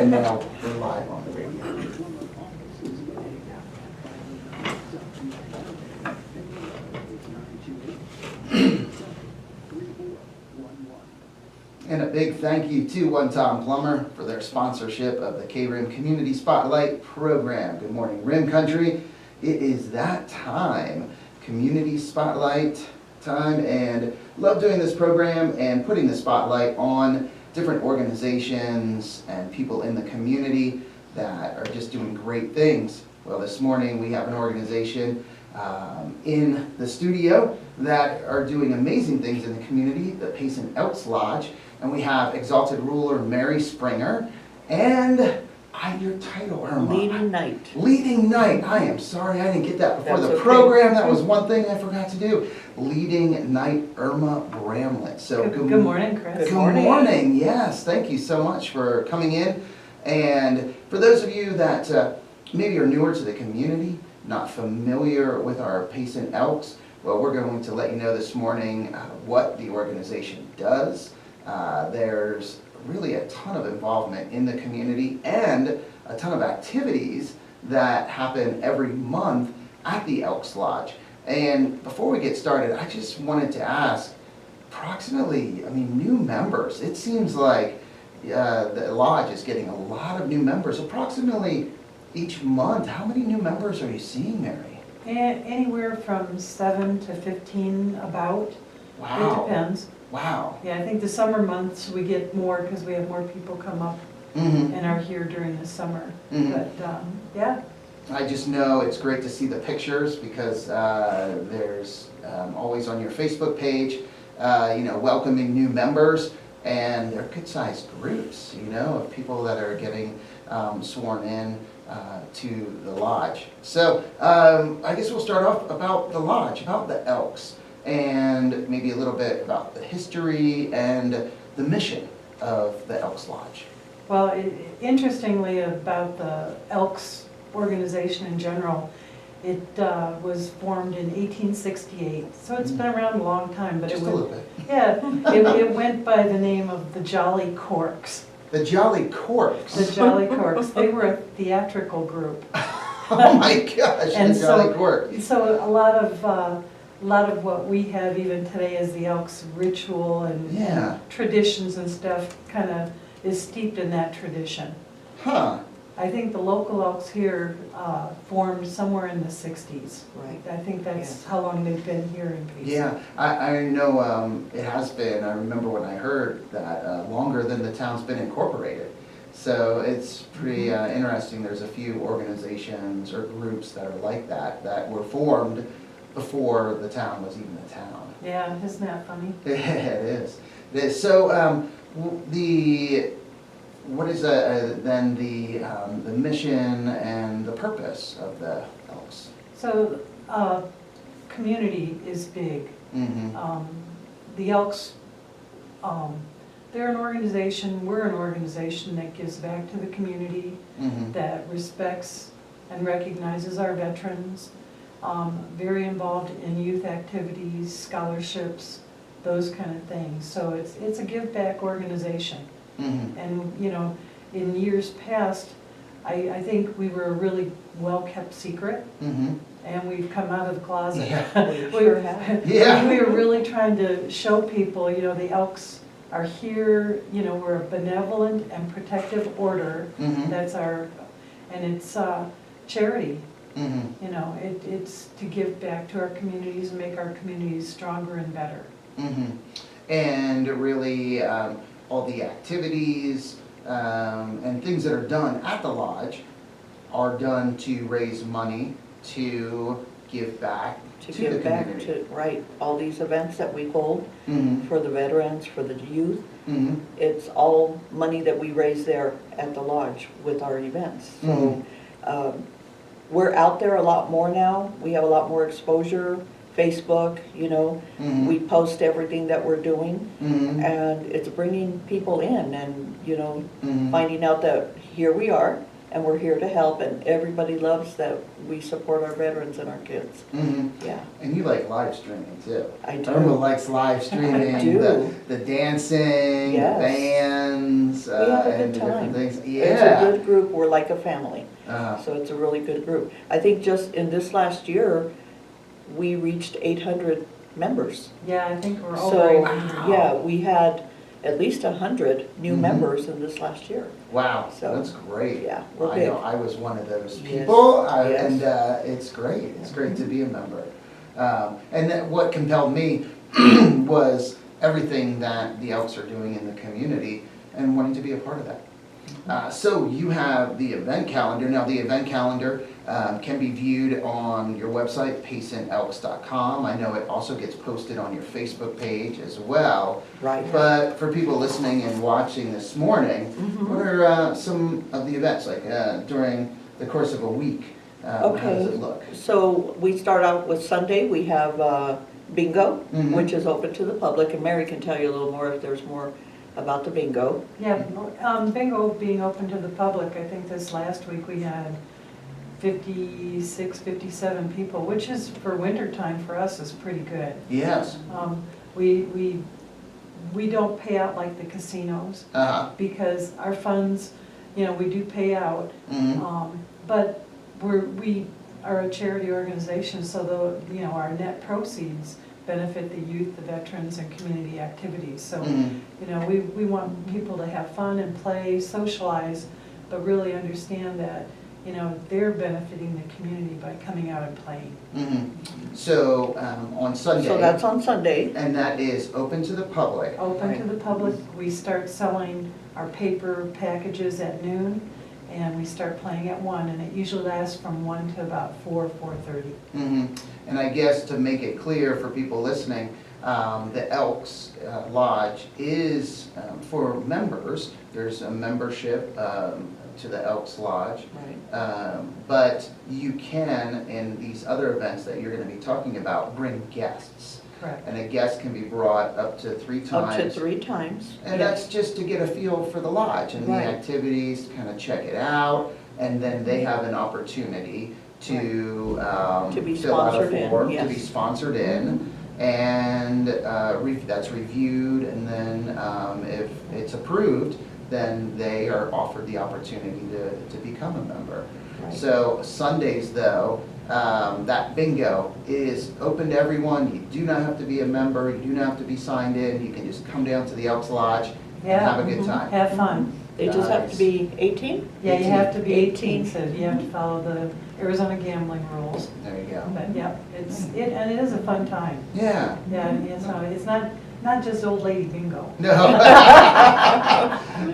And now we're live on the radio. And a big thank you to One Tom Plumber for their sponsorship of the KRIM Community Spotlight program. Good morning, Rim Country. It is that time, Community Spotlight time, and love doing this program and putting the spotlight on different organizations and people in the community that are just doing great things. Well, this morning we have an organization in the studio that are doing amazing things in the community, the Payson Elks Lodge. And we have Exalted Ruler Mary Springer, and your title, Irma. Leading Knight. Leading Knight. I am sorry I didn't get that before That's the okay. program. That was one thing I forgot to do. Leading Knight Irma Bramlet. So Good morning, Chris. Good morning. Yes, thank you so much for coming in. And for those of you that maybe are newer to the community, not familiar with our Payson Elks, well, we're going to let you know this morning what the organization does. There's really a ton of involvement in the community and a ton of activities that happen every month at the Elks Lodge. And before we get started, I just wanted to ask, approximately, new members. It seems like the Lodge is getting a lot of new members, approximately each month. How many new members are you seeing, Mary? Anywhere from 7 to 15 about. Wow. It depends. Wow. Yeah, I think the summer months we get more because we have more people come up and are here during the summer. But yeah. I just know it's great to see the pictures because there's always on your Facebook page, welcoming new members, and they're good-sized groups, of people that are getting sworn in to the Lodge. So I guess we'll start off about the Lodge, about the Elks, and maybe a little bit about the history and the mission of the Elks Lodge. Well, interestingly about the Elks organization in general, it was formed in 1868, so it's been around a long time. But Just it a was, little bit. Yeah, it went by the name of the Jolly Corks. The Jolly Corks. The Jolly Corks. They were a theatrical group. Oh my gosh, And the Jolly Corks. So a lot of what we have even today as the Elks ritual and traditions and stuff kind of is steeped in that tradition. Huh. I think the local Elks here formed somewhere in the 60s. Right. I think that's how long they've been here in Payson. Yeah, I know it has been. I remember when I heard that longer than the town's been incorporated. So it's pretty interesting. There's a few organizations or groups that are like that were formed before the town was even a town. Yeah, isn't that funny? It is. It is. So what is then the mission and the purpose of the Elks? So community is big. Mm-hmm. The Elks, they're an organization, we're an organization that gives back to the community, that respects and recognizes our veterans, very involved in youth activities, scholarships, those kind of things. So it's a give back organization. And in years past, I think we were a really well kept secret, and we've come out of the closet. Yeah. We were really trying to show people, the Elks are here, we're a benevolent and protective order. That's and it's charity. It's to give back to our communities and make our communities stronger and better. And really, all the activities and things that are done at the Lodge are done to raise money to give back to the community. Right, all these events that we hold for the veterans, for the youth, it's all money that we raise there at the Lodge with our events. So we're out there a lot more now. We have a lot more exposure. Facebook, we post everything that we're doing, and it's bringing people in and, finding out that here we are and we're here to help, and everybody loves that we support our veterans and our kids. Yeah, And you like live streaming too. I do. Irma likes live streaming, I do. the dancing, Yes. the bands, We have a and good the time. different things. It's Yeah. a good group, we're like a family, Uh, so it's a really good group. I think just in this last year, we reached 800 members. Yeah, I think we're over So, 800. yeah, we had at least 100 new Mhm. members in this last year. wow, So, that's great. yeah, we're I big. know, I was one of those Yes. people, Yes. and it's great. It's great to be a member. And that what compelled me was everything that the Elks are doing in the community and wanting to be a part of that. So you have the event calendar. Now, the event calendar can be viewed on your website, paysonelks.com. I know it also gets posted on your Facebook page as well. Right. But for people listening and watching this morning, Mhm. what are some of the events, like during the course of a week? How does Okay. it look? So we start out with Sunday, we have bingo, Mhm. which is open to the public, and Mary can tell you a little more if there's more about the bingo. Yeah, bingo being open to the public, I think this last week we had 56, 57 people, which is, for winter time for us, is pretty good. Yes. We don't pay out like the casinos, Uh-huh. because our funds, we do pay out, Mhm. but we are a charity organization, so our net proceeds benefit the youth, the veterans, and community activities. So, Mhm. we want people to have fun and play, socialize, but really understand that, they're benefiting the community by coming out and playing. Mhm. So on Sunday. So that's on Sunday. And that is open to the public. Open to Right. the public, we start selling our paper packages at noon, and we start playing at 1, and it usually lasts from 1 to about 4:30. Mhm. And I guess to make it clear for people listening, the Elks Lodge is for members. There's a membership to the Elks Lodge. Right. But you can, in these other events that you're going to be talking about, bring guests. Correct. And a guest can be brought up to 3 Up to times. 3 times. And Yes. that's just to get a feel for the lodge and the Right. activities, kind of check it out. And then they have an opportunity to To be fill out a sponsored in, form, to yes. be sponsored in. And that's reviewed, and then if it's approved, then they are offered the opportunity to become a member. Right. So Sundays, though, that bingo is open to everyone. You do not have to be a member, you do not have to be signed in. You can just come down to the Elks Lodge and Yeah. have a good time. Have fun. They just have to be 18? Yeah, you have to be 18. 18, so you have to follow the Arizona gambling rules. There you go. But, yeah, and it is a fun time. Yeah. Yeah, it's not just old lady bingo. No.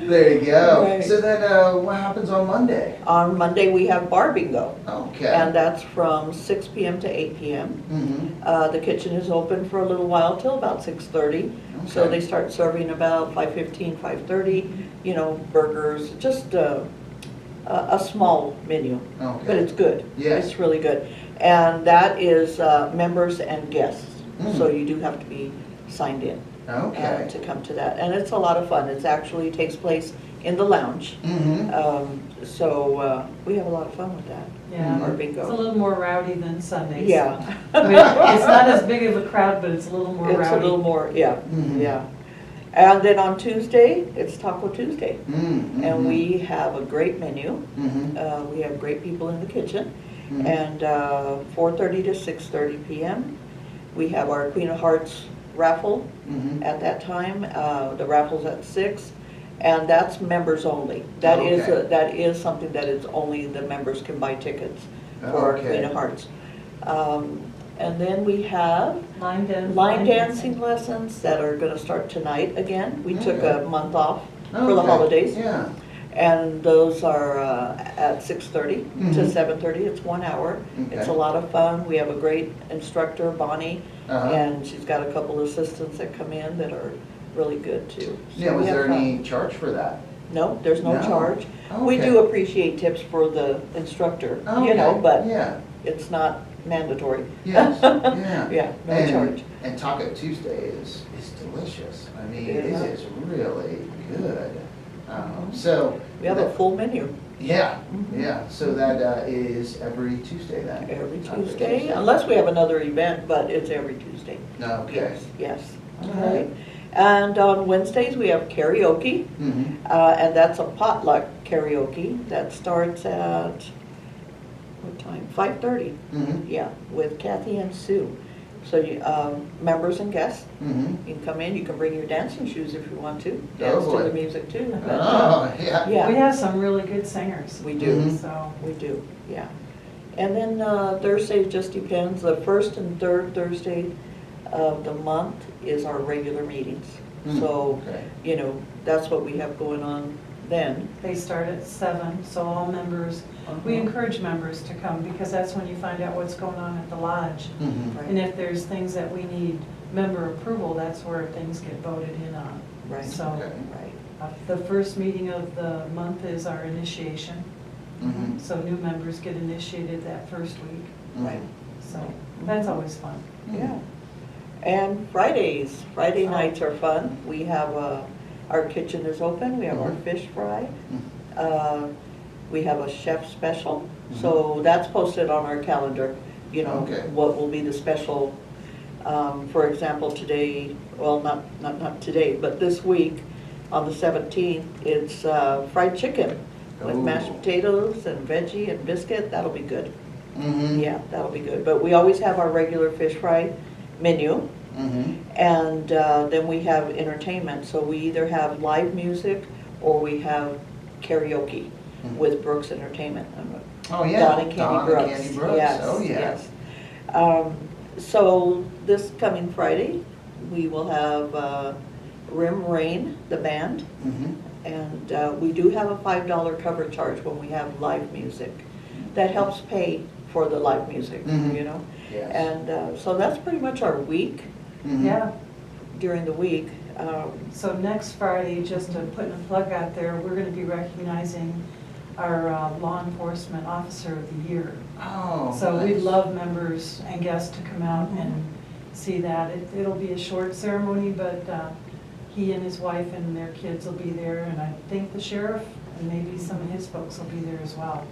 There you go. Right. So then what happens on Monday? On Monday, we have bar bingo, Okay. and that's from 6 p.m. to 8 p.m. Mhm. The kitchen is open for a little while, till about 6:30. So Okay. they start serving about 5:15, 5:30, burgers, just a small menu. But Okay. it's good. Yes. It's really good. And that is members and guests. Mm. So you do have to be signed in Okay. to come to that. And it's a lot of fun. It actually takes place in the lounge. Mhm. So we have a lot of fun with that. Yeah, Our it's a bingo. little more rowdy than Sundays. Yeah. It's not as big of a crowd, but it's a little more It's a rowdy. little more, yeah, Mhm. yeah. And then on Tuesday, it's Taco Tuesday. Mhm. And we have a great menu. Mhm. We have great people in the kitchen. Mhm. And 4:30 to 6:30 p.m. We have our Queen of Hearts raffle Mhm. at that time. The raffle's at 6, and that's members only. That Okay. is something that is only the members can buy tickets for our Okay. Queen of Hearts. And then we have line dancing lessons that are gonna start tonight again. We took Okay. a month off for the Okay. holidays. Yeah. And those are at 6:30 to Mhm. 7:30. It's 1 hour. It's a Okay. lot of fun. We have a great instructor, Bonnie, Uh-huh. and she's got a couple assistants that come in that are really good too. So Yeah, we was have there fun. any charge for that? No, there's no No. charge. We Okay. do appreciate tips for the instructor, Okay. but Yeah. it's not mandatory. Yes, yeah. Yeah, no And- charge. And Taco Tuesday is delicious. I mean, it Yeah. is really good. So. We have a full menu Yeah, yeah, so that is every Tuesday then? every Tuesday, unless we have another event, but it's every Tuesday. Okay. Yes, All okay. right. And on Wednesdays, we have karaoke, Mm-hmm. and that's a potluck karaoke that starts at, what time? 5:30, Mm-hmm. yeah, with Kathy and Sue. So you, members and guests, Mm-hmm. you can come in, you can bring your dancing shoes if you want to, Oh, dance to boy. the music too. But, Oh, yeah. Yeah. We have some really good singers, We do. Mhm. so. We do, yeah. And then Thursday just depends. The first and third Thursday of the month is our regular meetings. Hmm, So, okay. you know, that's what we have going on then. They start at 7, so all members, we Uh-huh. encourage members to come because that's when you find out what's going on at the lodge. Mhm. Right. And if there's things that we need member approval, that's where things get voted in on. Right. So Okay. Right. the first meeting of the month is our initiation. Mhm. So new members get initiated that first week. Mhm. Right. So that's always fun. Yeah. And Fridays, Friday Oh. nights are fun. We have, our kitchen is open, we have our Mhm. fish fry. Mhm. We have a chef special, so that's posted on our calendar, you know, Okay. what will be the special. For example, today, well, not today, but this week, on the 17th, it's fried chicken with mashed Ooh. potatoes and veggie and biscuit. That'll be good. Mhm. Yeah, that'll be good. But we always have our regular fish fry menu. Mhm. And then we have entertainment, so we either have live music or we have karaoke Mhm. with Brooks Entertainment. Oh, yeah. Don and Candy Don and Brooks. Candy Brooks. Yes, Oh, yeah. yes. So this coming Friday, we will have Rim Rain, the band, Mhm. and we do have a $5 cover charge when we have live music. That helps pay for the live music, Mhm. you know? Yes. And so that's pretty much our week, Mhm. Yeah, during the week. so next Friday, just to put a plug out there, we're going to be recognizing our law enforcement officer of the year. Oh, So we'd nice. love members and guests to come out and see that. It'll be a short ceremony, but he and his wife and their kids will be there, and I think the sheriff and maybe some of his folks will be there as well.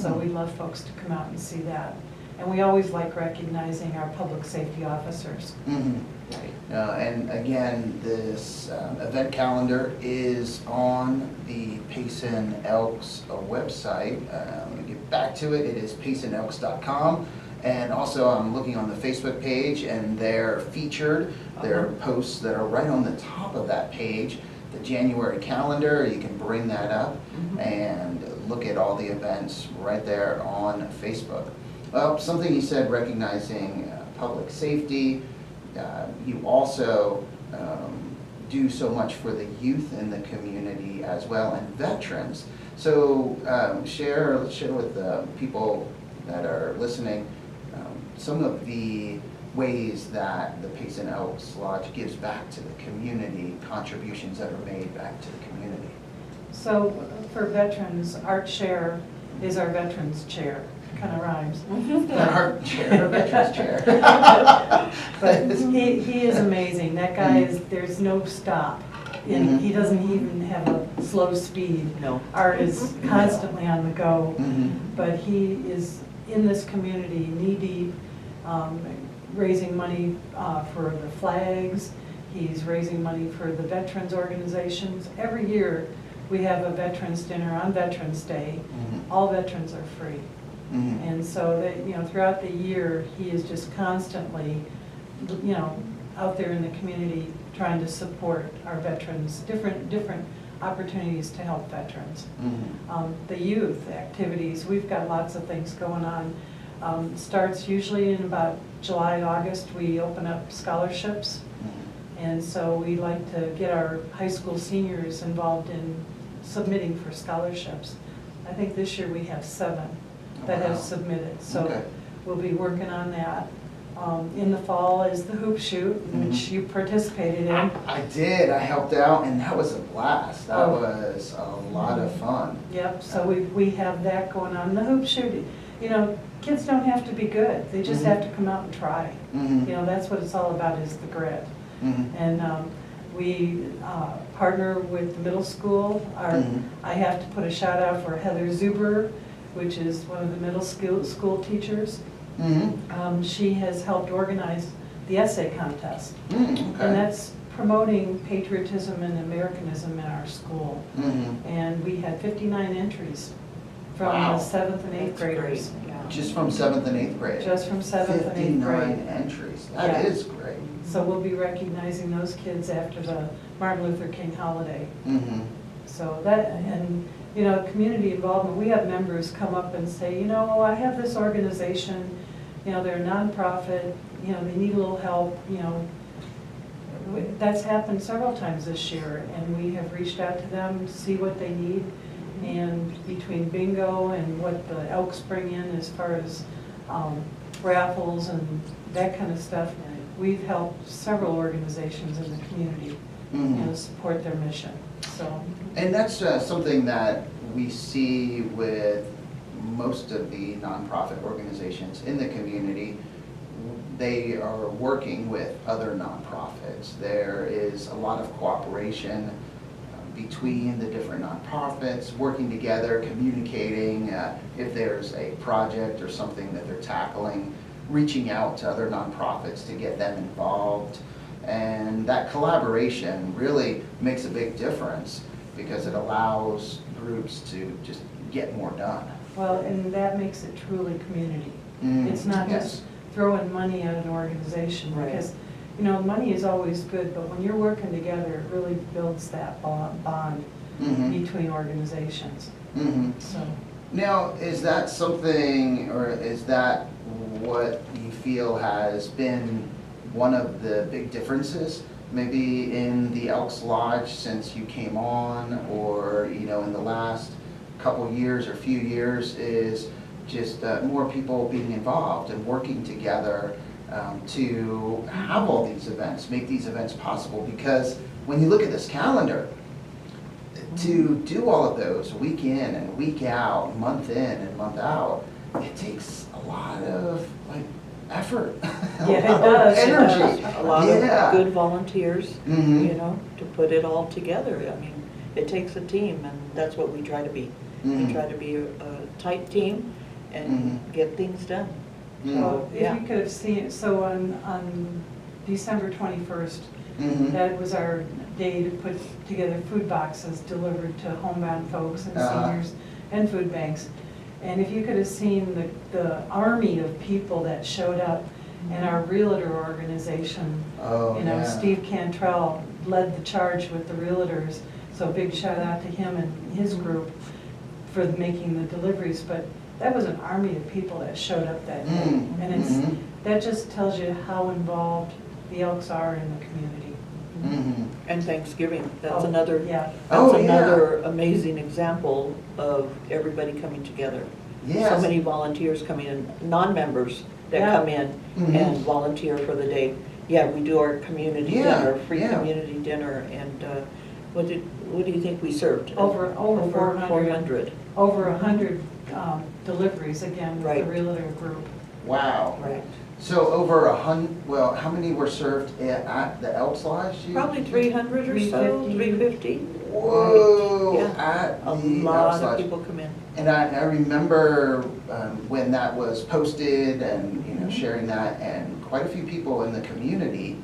So we'd love folks to come out and see that. And we always like recognizing our public safety officers. Mhm. Right. And again, this event calendar is on the Payson Elks website. Let me get back to it. It is paysonelks.com. And also, I'm looking on the Facebook page, and they're featured. There are posts that are right on the top of that page. The January calendar, you can bring that up and look at all the events right there on Facebook. Well, something you said, recognizing public safety. You also do so much for the youth in the community as well, and veterans. So share with the people that are listening some of the ways that the Payson Elks Lodge gives back to the community, contributions that are made back to the community. So for veterans, Art Share is our veterans chair. Kind of rhymes. Our chair, veterans chair. But he is amazing. That guy is, there's no stop. And he doesn't even have a slow speed. No. Art is constantly on the go. Mhm. But he is in this community knee-deep, raising money for the flags. He's raising money for the veterans organizations. Every year, we have a veterans dinner on Veterans Day. Mhm. All veterans are free. Mhm. And so that, you know, throughout the year, he is just constantly, you know, out there in the community trying to support our veterans, different opportunities to help veterans. Mhm. The youth activities, we've got lots of things going on. Starts usually in about July, August, we open up scholarships. Mhm. And so we like to get our high school seniors involved in submitting for scholarships. I think this year we have 7 that Wow. have submitted, so Okay. we'll be working on that. In the fall is the hoop shoot, which you participated in. I did, I helped out, and that was a blast. That Oh. was a lot of fun. Yep, so we have that going on. The hoop shoot, you know, kids don't have to be good, they just Mhm. have to come out and try. Mhm. You know, that's what it's all about, is the grit. Mhm. And we partner with the middle school. I have to put a shout out for Heather Zuber, which is one of the middle school teachers. She has helped organize the essay contest. And that's promoting patriotism and Americanism in our school. And we had 59 entries from the 7th and 8th graders. Just from 7th and 8th grade? Just from 7th and 8th grade. 59 entries. That is great. So we'll be recognizing those kids after the Martin Luther King holiday. So that, and you know, community involvement, we have members come up and say, you know, I have this organization, you know, they're a nonprofit, you know, they need a little help, you know. That's happened several times this year, and we have reached out to them to see what they need. And between bingo and what the Elks bring in as far as raffles and that kind of stuff, we've helped several organizations in the community, you know, support their mission. So. And that's something that we see with most of the nonprofit organizations in the community. They are working with other nonprofits. There is a lot of cooperation between the different nonprofits, working together, communicating if there's a project or something that they're tackling, reaching out to other nonprofits to get them involved. And that collaboration really makes a big difference because it allows groups to just get more done. Well, and that makes it truly community. It's not just throwing money at an organization, because you know, money is always good, but when you're working together, it really builds that bond between organizations. So. Now, is that something, or is that what you feel has been one of the big differences maybe in the Elks Lodge since you came on, or you know, in the last couple years or few years, is just more people being involved and working together to have all these events, make these events possible? Because when you look at this calendar, to do all of those week in and week out, month in and month out, it takes a lot of like effort, Yeah, it does. energy, A lot of good volunteers, you know, to put it all together. I mean, it takes a team, and that's what we try to be. We try to be a tight team and get things done. Well, if you could have seen, so on December 21st, that was our day to put together food boxes delivered to homebound folks and seniors and food banks. And if you could have seen the army of people that showed up, and our realtor organization, you know, Steve Cantrell led the charge with the realtors, so big shout out to him and his group for making the deliveries. But that was an army of people that showed up that day, and that just tells you how involved the Elks are in the community. And Thanksgiving, that's another amazing example of everybody coming together. So many volunteers coming in, non-members that come in and volunteer for the day. Yeah, we do our community dinner, free community dinner, and what do you think we served? Over 400. Over 100 deliveries, again, with the realtor group. Wow. Right. So over 100, well, how many were served at the Elks Lodge? Probably 300 or so, 350. Whoa, Yeah. at the A Elks lot of Lodge. people come in. And I remember when that was posted and, you know, sharing that, and quite a few people in the community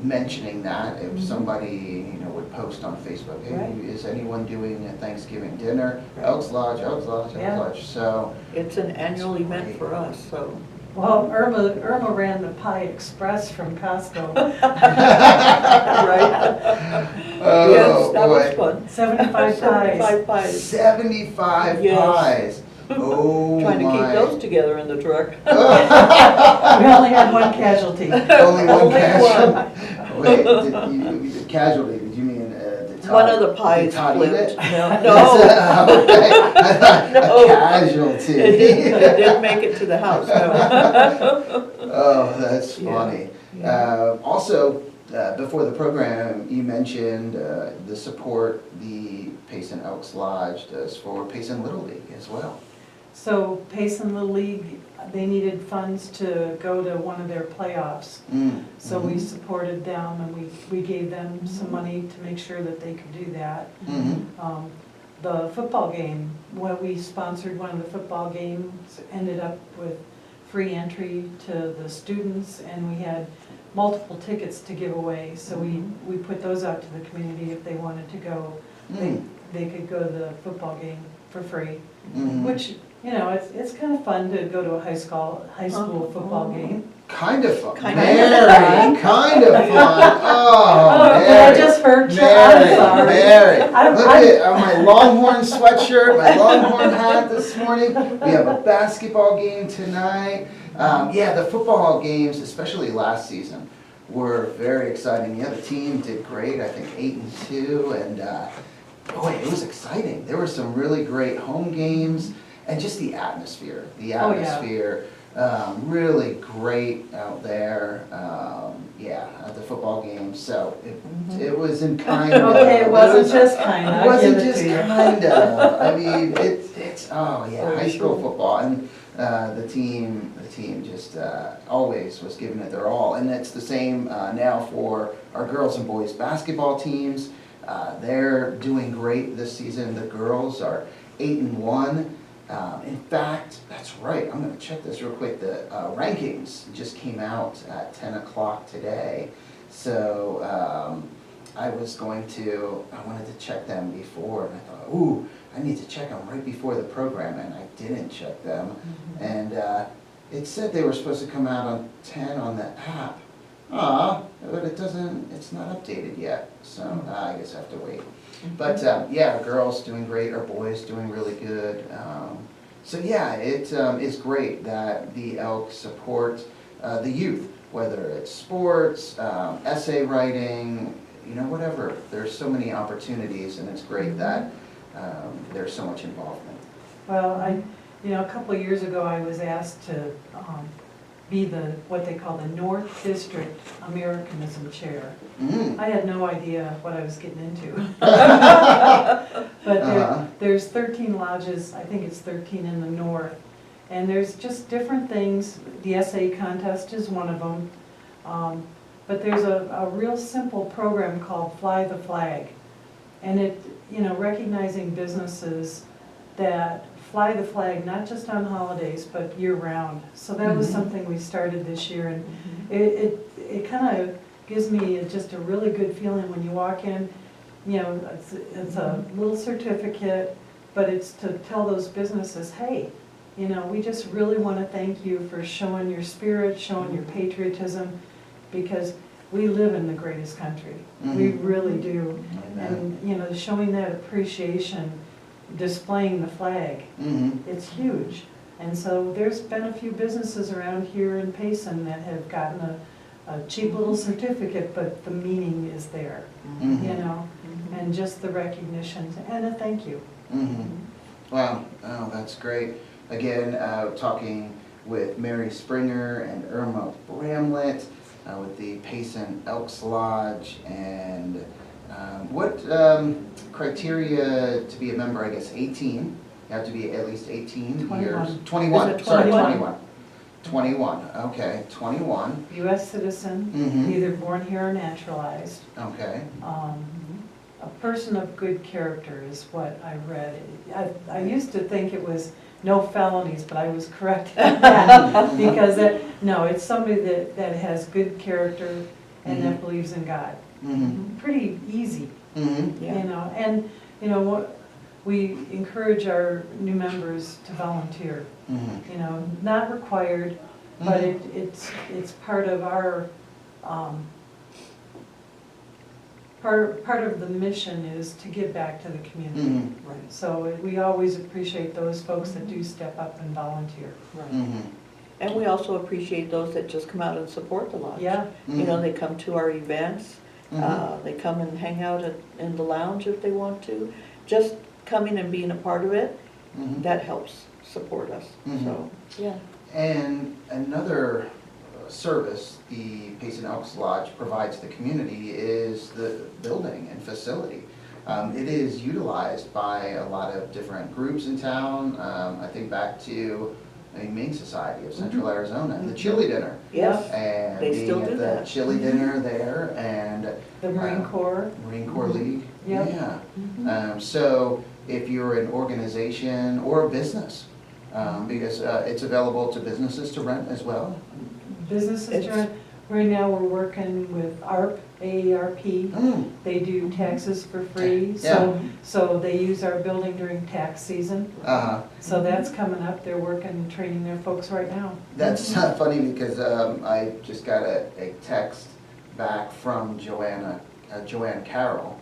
mentioning that. If somebody, you know, would post on Facebook, hey, is anyone doing a Thanksgiving dinner? Elks Lodge, Elks Lodge, Elks Lodge. So it's an annual event for us, so. Well, Irma ran the Pie Express from Costco. Right? Oh, yes, that boy. was fun. 75 75 pies. 75 pies. Oh, Trying to keep those together in the truck. We only had one casualty. Only one Only casualty. Wait, casualty, did you mean the Todd? One of the pies did Todd eat flipped. it? No. Okay. I thought No. a casualty. It didn't make it to the house, no. Oh, that's funny. Yeah. Also, before the program, you mentioned the support the Payson Elks Lodge does for Payson Little League as well. So Payson Little League, they needed funds to go to one of their playoffs. So we supported them and we gave them some money to make sure that they could do that. The football game, when we sponsored one of the football games, ended up with free entry to the students, and we had multiple tickets to give away. So we put those out to the community if they wanted to go. They could go to the football game for free, which, you know, it's kind of fun to go to a high school football game. Kind of fun. Kind of Mary, kind of fun. Oh, Did I Mary. just hurt you? Mary, I'm sorry. Mary. I'm- Look at my Longhorn sweatshirt, my Longhorn hat this morning. We have a basketball game tonight. Yeah, the football games, especially last season, were very exciting. Yeah, the team did great. I think 8-2, and boy, it was exciting. There were some really great home games, and just the atmosphere. The Oh, yeah. atmosphere, really great out there. Yeah, at the football game. So it was in kind of. Okay, it wasn't just kind of. It wasn't just kind of. I mean, it's oh yeah, high school football, and the team just always was giving it their all, and it's the same now for our girls and boys basketball teams. They're doing great this season. The girls are 8-1. In fact, that's right. I'm going to check this real quick. The rankings just came out at 10 o'clock today. So I wanted to check them before, and I thought, ooh, I need to check them right before the program, and I didn't check them. And it said they were supposed to come out on 10 on the app. But it's not updated yet, so I guess I have to wait. But yeah, our girls doing great, our boys doing really good. So yeah, it's great that the Elks support the youth, whether it's sports, essay writing, you know, whatever. There's so many opportunities, and it's great that there's so much involvement. Well, a couple of years ago, I was asked to be what they call the North District Americanism Chair. I had no idea what I was getting into. But there's 13 lodges, I think it's 13 in the north, and there's just different things. The essay contest is one of them, but there's a real simple program called Fly the Flag, and it, recognizing businesses that fly the flag, not just on holidays, but year-round. So that was something we started this year, and it kind of gives me just a really good feeling when you walk in. It's a little certificate, but it's to tell those businesses, hey, we just really want to thank you for showing your spirit, showing your patriotism, because we live in the greatest country. We really do. Amen. And, showing that appreciation, displaying the flag, it's huge. And so there's been a few businesses around here in Payson that have gotten a cheap little certificate, but the meaning is there, and just the recognition and a thank you. Wow, oh, that's great. Again, talking with Mary Springer and Irma Bramlet with the Payson Elks Lodge, and what criteria to be a member? I guess 18. You have to be at least 18 years. 21. Is it Sorry, 21? 21. 21. Okay, 21. U.S. citizen, either born here or naturalized. Okay. A person of good character is what I read. I used to think it was no felonies, but I was corrected on that because it's somebody that has good character and that believes in God. Pretty easy, and what we encourage our new members to volunteer. Not required, but it's part of our part of the mission is to give back to the community. Right. So we always appreciate those folks that do step up and volunteer. Right. And we also appreciate those that just come out and support the lodge. Yeah. They come to our events. They come and hang out in the lounge if they want to. Just coming and being a part of it, that helps support us. So, yeah. And another service the Payson Elks Lodge provides the community is the building and facility. it is utilized by a lot of different groups in town. I think back to the Humane Society of Central Arizona and the chili dinner. Yes, And they being still at do the that. chili dinner there and The Marine Corps. Marine Corps League. Yep. Yeah. So if you're an organization or a business, because it's available to businesses to rent as well. Businesses, right now we're working with AARP. They do taxes for free, so they use our building during tax season. So that's coming up, they're working, training their folks right now. That's funny because I just got a text back from Joanne Carroll,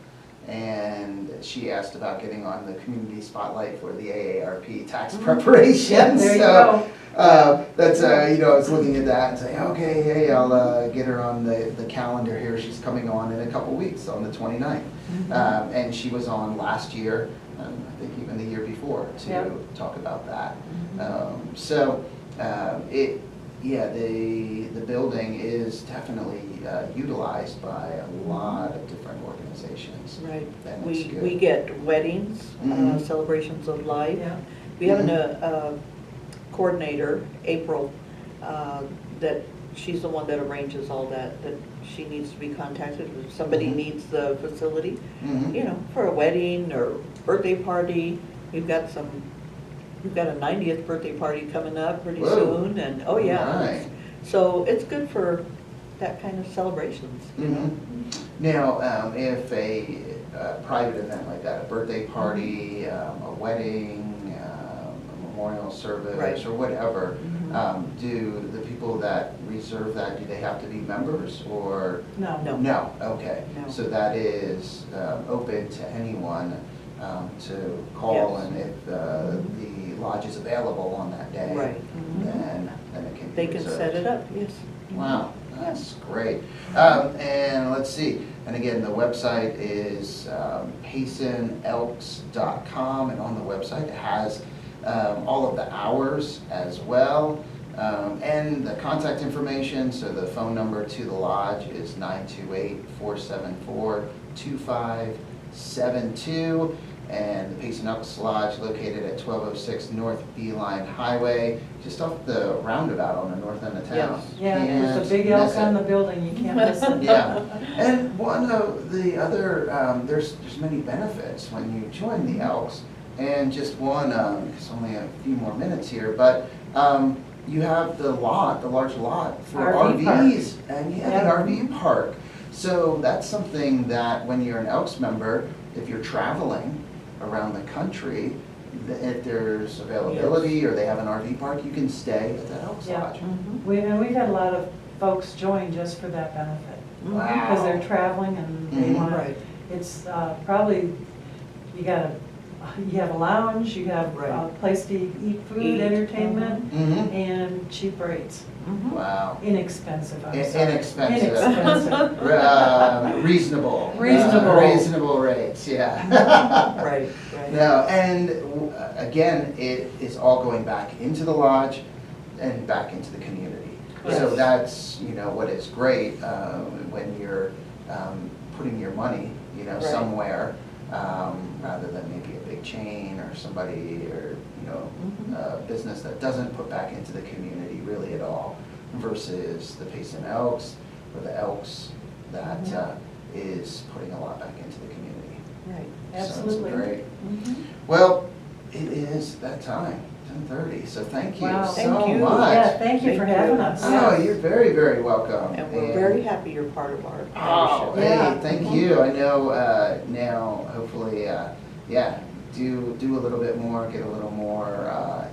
and she asked about getting on the community spotlight for the AARP tax preparation. Yeah, there you go. That's, I was looking at that and saying, okay, hey, I'll get her on the calendar here. She's coming on in a couple weeks on the 29th. And she was on last year, I think even the year before, to talk about that. The building is definitely utilized by a lot of different organizations. Right. And it's good. We get weddings, celebrations of life. Yeah. We have a coordinator, April, that she's the one that arranges all that she needs to be contacted if somebody needs the facility, for a wedding or birthday party. We've got a 90th birthday party coming up pretty soon, and Right. So it's good for that kind of celebrations. Now, if a private event like that, a birthday party, a wedding, a memorial service, or whatever, do the people that reserve that, do they have to be members or? No. No, okay. No. So that is open to anyone to call, Yes. and if the lodge is available on that day, Right. then it can be They can reserved. set it up, yes. Wow, that's great. And let's see, and again, the website is PaysonElks.com, and on the website it has all of the hours as well, and the contact information. So the phone number to the lodge is 928-474-2572, and the Payson Elks Lodge located at 1206 North Beeline Highway, just off the roundabout on the north end of town. Yeah, Can't there's a big elk miss on it. the building, you can't miss it. Yeah, and one of the other, there's many benefits when you join the Elks, and just one, it's only a few more minutes here, but you have the large lot for RV park. RVs, and you have an RV park. So that's something that when you're an Elks member, if you're traveling around the country, if there's availability or they have an RV park, you can stay at that Elks Yeah. Lodge. We've had a lot of folks join just for that benefit. Wow. Because they're traveling and they want to, Right. it's probably, you have a lounge, you have a Right. place to eat food, Eat. entertainment, Mm-hmm. and cheap rates. Wow. Inexpensive, I'm sorry. Inexpensive. Inexpensive. Reasonable. Reasonable. Reasonable rates, yeah. Right. No, and again, it is all going back into the lodge and back into the community. So Yes. that's, what is great when you're putting your money, Right. somewhere, rather than maybe a big chain or somebody or, a business that doesn't put back into the community really at all, versus the Payson Elks or the Elks that is putting a lot back into the community. Right. Absolutely. So it's great. Well, it is that time, 10:30, so thank you Wow. so Thank you. much. Yeah, thank you for Thank having you. us. Oh, you're very, very welcome. And we're very happy you're part of our Oh, membership. Yeah. hey, thank you. I know now, hopefully, do a little bit more, get a little more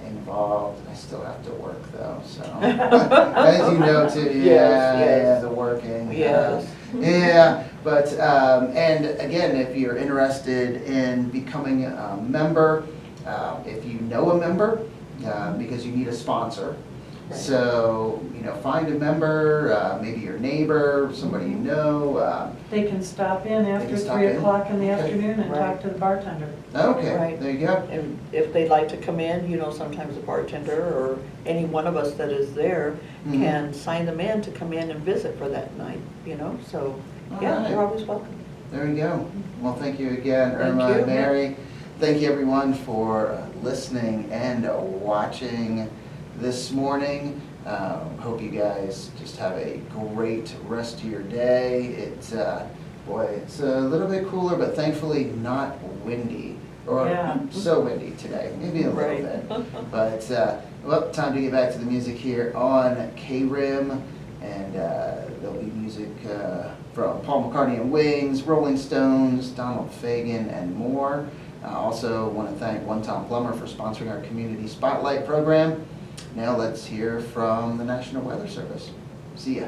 involved. I still have to work though, so. As you know too, Yes. the working. Yes. Yeah, but, and again, if you're interested in becoming a member, if you know a member, because you need a sponsor. Right. So, find a member, maybe your neighbor, somebody you know. They can stop in after can stop 3 in? o'clock in the Okay. afternoon and Right. talk to the bartender. Okay, Right. there you go. And if they'd like to come in, sometimes the bartender or any one of us that is there Mhm. can sign them in to come in and visit for that night, so, All yeah, right. they're always welcome. There we go. Well, thank you again, Thank Irma you. and Mary. Thank you, everyone, for listening and watching this morning. Hope you guys just have a great rest of your day. It's it's a little bit cooler, but thankfully not windy, or Yeah. so windy today. Maybe a little Right. bit. But well, time to get back to the music here on KRIM, and there'll be music from Paul McCartney and Wings, Rolling Stones, Donald Fagen, and more. I also want to thank One Tom Plumber for sponsoring our Community Spotlight program. Now let's hear from the National Weather Service. See ya.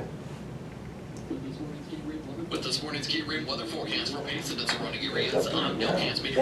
With this morning's KRIM weather forecast for Payson and surrounding areas, I'm Bill Cansby.